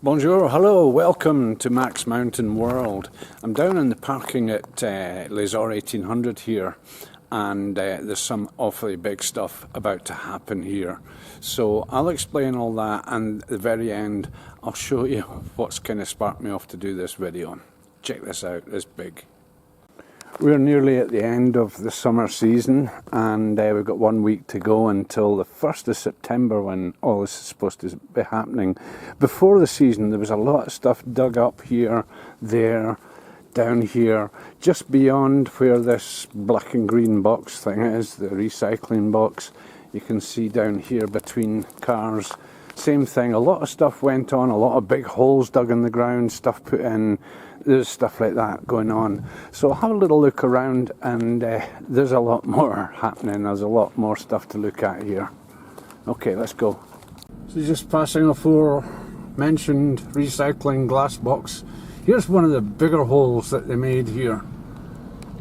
Bonjour, hello, welcome to MaxMountainWorld. I'm down in the parking at Les-Orres 1800 here, and there's some awfully big stuff about to happen here. So I'll explain all that, and at the very end I'll show you what's kind of sparked me off to do this video. Check this out, it's big. We're nearly at the end of the summer season, and we've got 1 week to go until the 1st of September when all this is supposed to be happening. Before the season there was a lot of stuff dug up here, there, down here, just beyond where this black and green box thing is, the recycling box. You can see down here between cars, same thing, a lot of stuff went on, a lot of big holes dug in the ground, stuff put in. There's stuff like that going on. So have a little look around, and there's a lot more happening. There's a lot more stuff to look at here. Okay, let's go. So just passing a aforementioned recycling glass box. Here's one of the bigger holes that they made here.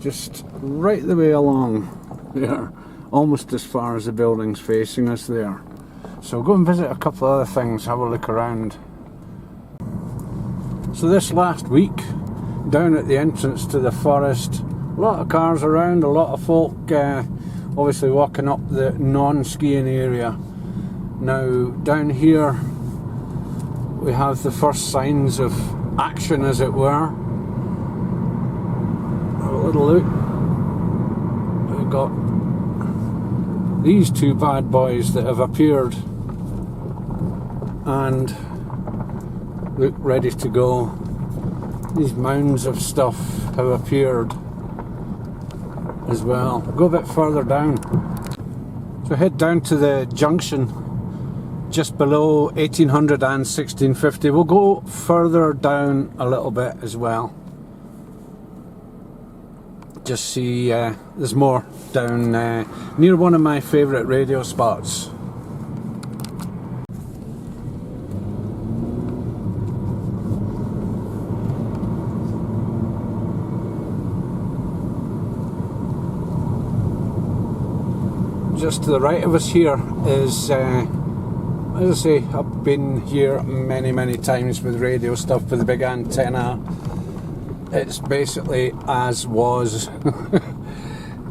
Just right the way along there. Almost as far as the building's facing us there. So go and visit a couple of other things, have a look around. So this last week, down at the entrance to the forest, a lot of cars around, a lot of folk obviously walking up the non-skiing area. Now down here we have the first signs of action, as it were. Have a little look. We've got these two bad boys that have appeared and look ready to go. These mounds of stuff have appeared as well. Go a bit further down. So head down to the junction just below 1800 and 1650. We'll go further down a little bit as well. Just see there's more down near one of my favourite radio spots. Just to the right of us here is, as I say, I've been here many times with radio stuff with the big antenna. It's basically as was.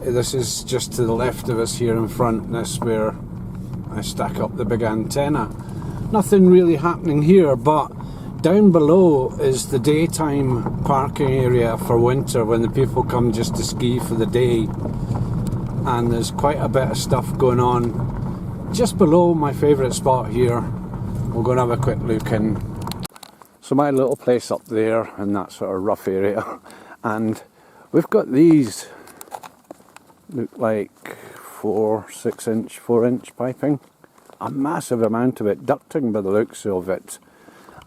This is just to the left of us here in front. That's where I stack up the big antenna. Nothing really happening here, but down below is the daytime parking area for winter when the people come just to ski for the day. And there's quite a bit of stuff going on just below my favourite spot here. We'll go and have a quick look in. So my little place up there in that sort of rough area, and we've got these look like 4 inch piping, a massive amount of it, ducting by the looks of it.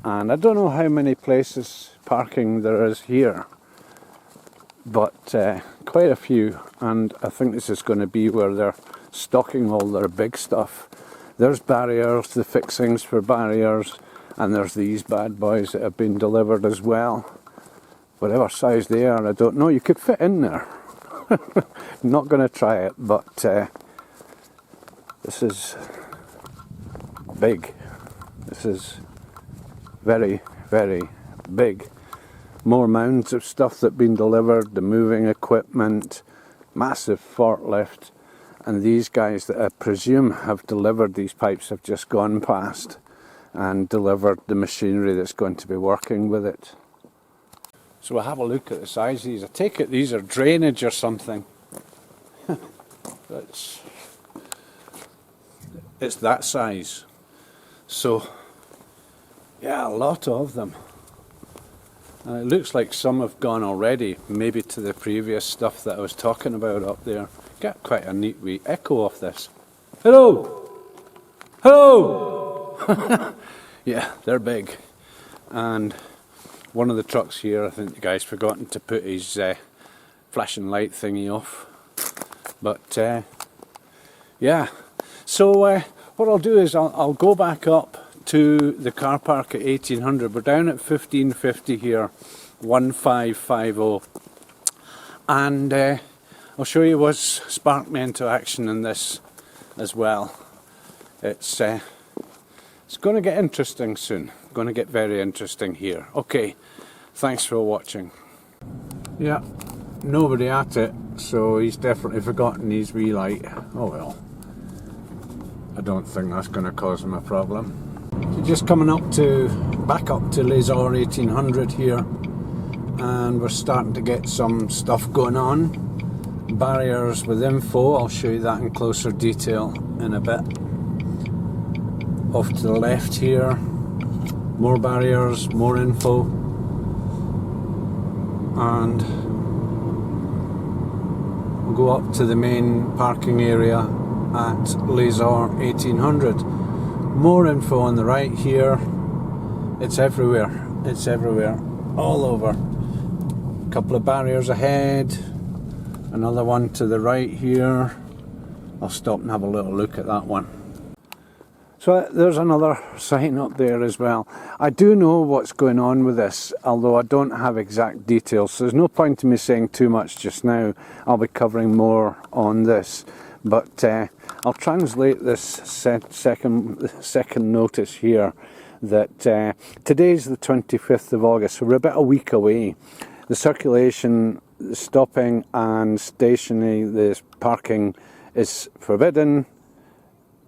And I don't know how many places parking there is here, but quite a few, and I think this is going to be where they're stocking all their big stuff. There's barriers, the fixings for barriers, and there's these bad boys that have been delivered as well. Whatever size they are, I don't know. You could fit in there. Not going to try it, but this is big. This is very big. More mounds of stuff that have been delivered, the moving equipment, massive forklift, and these guys that I presume have delivered these pipes have just gone past and delivered the machinery that's going to be working with it. So we'll have a look at the size of these. I take it these are drainage or something. It's that size. So yeah, a lot of them. And it looks like some have gone already, maybe to the previous stuff that I was talking about up there. Got quite a neat wee echo off this. Hello! Hello! Yeah, they're big. And one of the trucks here, I think the guy's forgotten to put his flashing light thingy off. But yeah, so what I'll do is I'll go back up to the car park at 1800. We're down at 1550 here, 1550, and I'll show you what's sparked me into action in this as well. It's going to get interesting soon. going to get very interesting here. Okay, thanks for watching. Yeah, nobody at it, so he's definitely forgotten his wee light. Oh well, I don't think that's going to cause him a problem. So just coming back up to Les-Orres 1800 here, and we're starting to get some stuff going on. Barriers with info, I'll show you that in closer detail in a bit. Off to the left here, more barriers, more info, and we'll go up to the main parking area at Les-Orres 1800. More info on the right here. It's everywhere, all over. A couple of barriers ahead, another one to the right here. I'll stop and have a little look at that one. So there's another sign up there as well. I do know what's going on with this, although I don't have exact details, so there's no point in me saying too much just now. I'll be covering more on this, but I'll translate this second notice here, that today's the 25th of August, so we're about a week away. The circulation, stopping and stationing, this parking is forbidden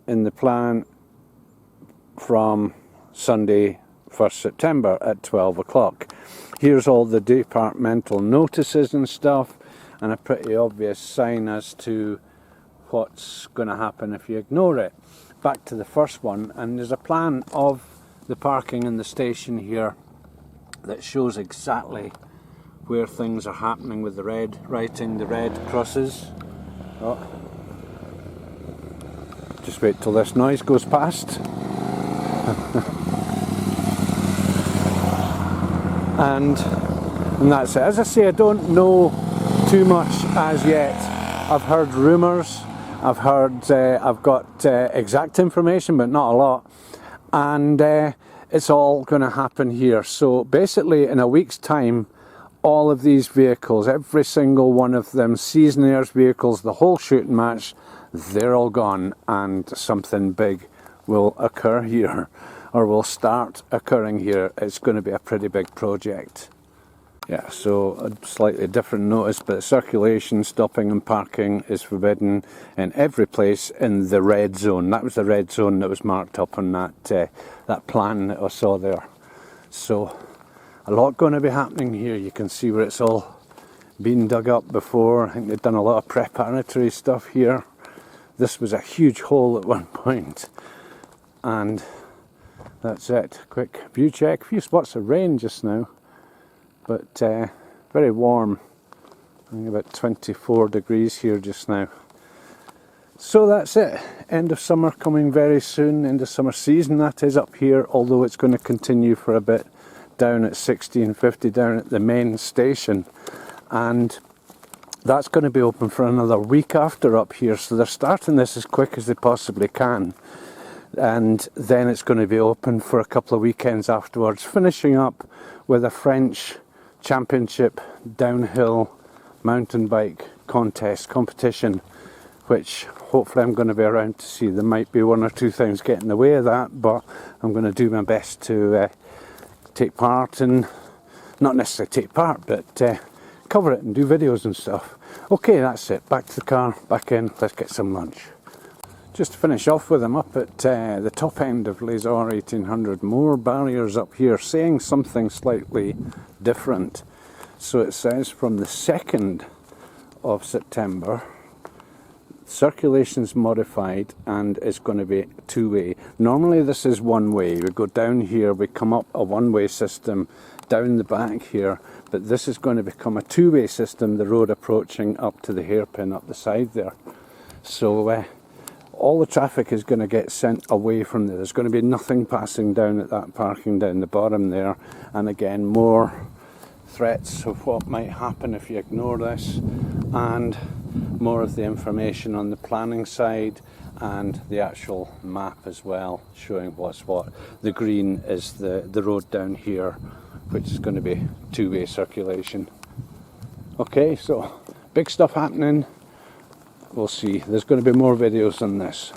in the plan from Sunday 1st September at 12 o'clock. Here's all the departmental notices and stuff, and a pretty obvious sign as to what's going to happen if you ignore it. Back to the first one, and there's a plan of the parking in the station here that shows exactly where things are happening with the red writing, the red crosses. Oh. Just wait till this noise goes past. and that's it. As I say, I don't know too much as yet. I've heard rumours, I've got exact information, but not a lot, and it's all going to happen here. So basically in a week's time, all of these vehicles, every single one of them, Season Airs vehicles, the whole shooting match, they're all gone, and something big will occur here, or will start occurring here. It's going to be a pretty big project. Yeah, so a slightly different notice, but circulation, stopping and parking is forbidden in every place in the red zone. That was the red zone that was marked up on that plan that I saw there. So a lot going to be happening here. You can see where it's all been dug up before. I think they've done a lot of preparatory stuff here. This was a huge hole at one point. And that's it. Quick view check. A few spots of rain just now, but very warm. I think about 24 degrees here just now. So that's it. End of summer coming very soon. End of summer season, that is, up here, although it's going to continue for a bit down at 1650 down at the main station, and that's going to be open for another week after up here. So they're starting this as quick as they possibly can, and then it's going to be open for a couple of weekends afterwards, finishing up with a French championship downhill mountain bike competition, which hopefully I'm going to be around to see. There might be one or two things getting in the way of that, but I'm going to do my best to take part, and not necessarily take part, but cover it and do videos and stuff. Okay, that's it. Back to the car, back in, let's get some lunch. Just to finish off with, I'm up at the top end of Les-Orres 1800. More barriers up here, saying something slightly different. So it says from the 2nd of September, circulation's modified and it's going to be two-way. Normally this is one way. We go down here, we come up a one-way system down the back here, but this is going to become a two-way system, the road approaching up to the hairpin up the side there. So all the traffic is going to get sent away from there. There's going to be nothing passing down at that parking down the bottom there, and again more threats of what might happen if you ignore this, and more of the information on the planning side and the actual map as well, showing what's what. The green is the road down here, which is going to be two-way circulation. Okay, so big stuff happening. We'll see. There's going to be more videos on this.